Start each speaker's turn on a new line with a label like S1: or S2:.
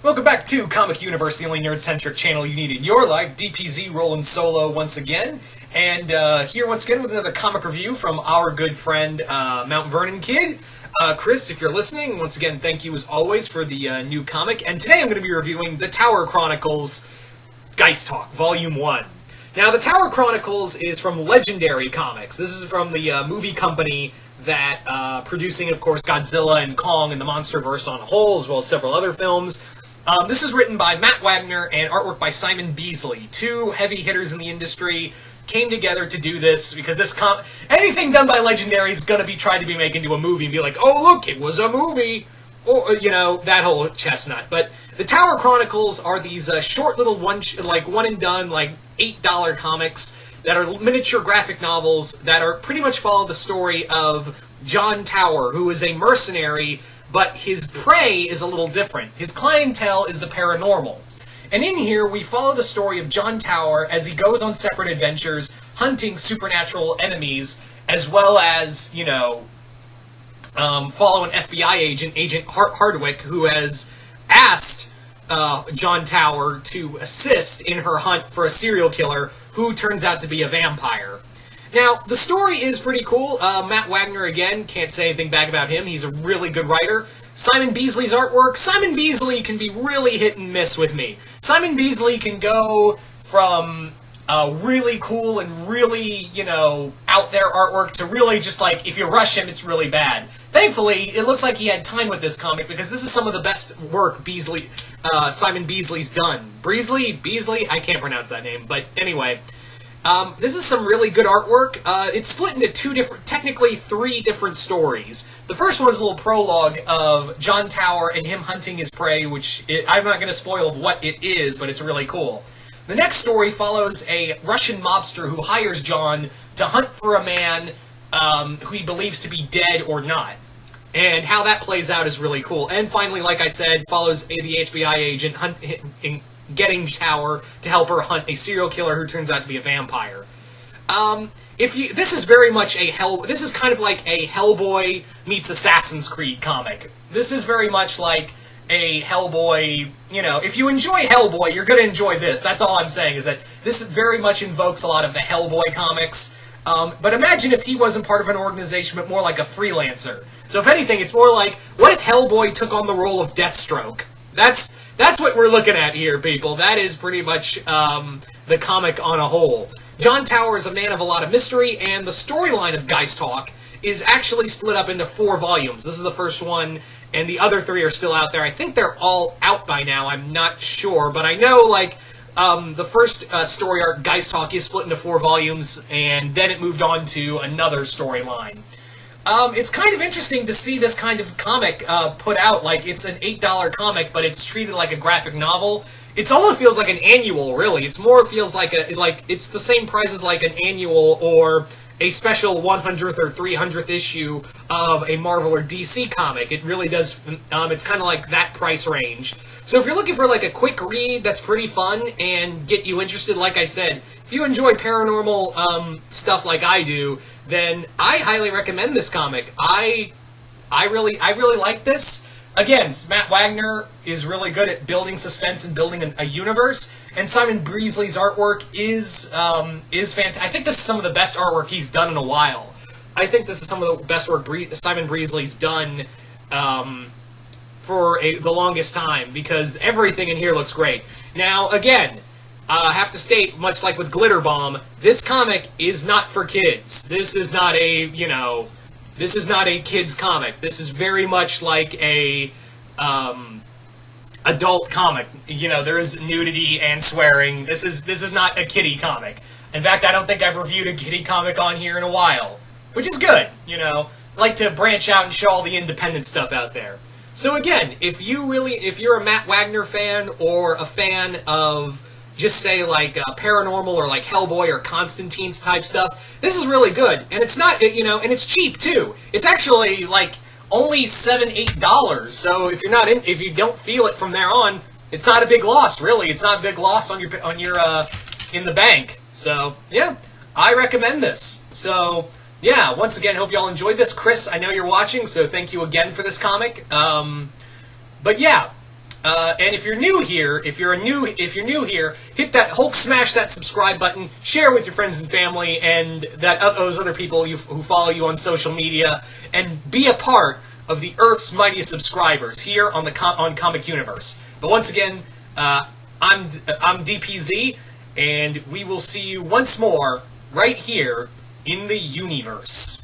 S1: Welcome back to Comic Universe, the only nerd-centric channel you need in your life. DPZ rolling solo once again. And here once again with another comic review from our good friend, Mount Vernon Kid. Chris, if you're listening, once again, thank you as always for the new comic. And today I'm going to be reviewing The Tower Chronicles Geisthawk, Volume 1. Now, The Tower Chronicles is from Legendary Comics. This is from the movie company that producing, of course, Godzilla and Kong and the Monsterverse on a whole, as well as several other films. This is written by Matt Wagner and artwork by Simon Beasley. Two heavy hitters in the industry came together to do this because anything done by Legendary is going to be tried to be made into a movie and be like, oh look, it was a movie, or you know, that whole chestnut. But the Tower Chronicles are these short little one and done, like $8 comics that are miniature graphic novels that are pretty much follow the story of John Tower, who is a mercenary. But his prey is a little different. His clientele is the paranormal. And in here, we follow the story of John Tower as he goes on separate adventures, hunting supernatural enemies, as well as, you know, follow an FBI agent, Agent Hardwick, who has asked John Tower to assist in her hunt for a serial killer who turns out to be a vampire. Now, the story is pretty cool. Matt Wagner, again, can't say anything bad about him. He's a really good writer. Simon Beasley's artwork. Simon Beasley can be really hit and miss with me. Simon Beasley can go from really cool and really, you know, out there artwork to really just like, if you rush him, it's really bad. Thankfully, it looks like he had time with this comic because this is some of the best work Simon Beasley's done. Beasley? I can't pronounce that name, but anyway. This is some really good artwork. It's split into technically three different stories. The first one is a little prologue of John Tower and him hunting his prey, I'm not going to spoil what it is, but it's really cool. The next story follows a Russian mobster who hires John to hunt for a man who he believes to be dead or not. And how that plays out is really cool. And finally, like I said, follows the FBI agent getting Tower to help her hunt a serial killer who turns out to be a vampire. This is very much this is kind of like a Hellboy meets Assassin's Creed comic. This is very much like a Hellboy, you know, if you enjoy Hellboy, you're going to enjoy this. That's all I'm saying, is that this very much invokes a lot of the Hellboy comics. But imagine if he wasn't part of an organization, but more like a freelancer. So if anything, it's more like, what if Hellboy took on the role of Deathstroke? That's what we're looking at here, people. That is pretty much the comic on a whole. John Tower is a man of a lot of mystery, and the storyline of Geisthawk is actually split up into 4 volumes. This is the first one, and the other 3 are still out there. I think they're all out by now. I'm not sure, but I know, like, the first story arc, Geisthawk, is split into 4 volumes, and then it moved on to another storyline. It's kind of interesting to see this kind of comic put out. Like, it's an $8 comic, but it's treated like a graphic novel. It almost feels like an annual, really. It's more feels like it's the same price as like an annual or a special 100th or 300th issue of a Marvel or DC comic. It really does. It's kind of like that price range. So if you're looking for like a quick read that's pretty fun and get you interested, like I said, if you enjoy paranormal stuff like I do, then I highly recommend this comic. I really like this. Again, Matt Wagner is really good at building suspense and building a universe, and Simon Beasley's artwork is fantastic. I think this is some of the best artwork he's done in a while. I think this is some of the best work Simon Beasley's done for the longest time, because everything in here looks great. Now, again, I have to state, much like with Glitter Bomb, this comic is not for kids. This is not a, you know, this is not a kid's comic. This is very much like a adult comic. You know, there is nudity and swearing. This is not a kiddie comic. In fact, I don't think I've reviewed a kiddie comic on here in a while, which is good. You know, I like to branch out and show all the independent stuff out there. So again, if you're a Matt Wagner fan or a fan of just say like paranormal or like Hellboy or Constantine's type stuff, this is really good. And it's not, you know, and it's cheap too. It's actually like only $7-8. So if you don't feel it from there on, it's not a big loss, really. It's not a big loss on your in the bank. So yeah, I recommend this. So yeah, once again, hope y'all enjoyed this. Chris, I know you're watching, so thank you again for this comic. But yeah, And if you're new here, hit that smash that subscribe button, share with your friends and family, and those other people who follow you on social media, and be a part of the Earth's mightiest subscribers here on Comic Universe. But once again, I'm DPZ, and we will see you once more right here in the YOUniverse.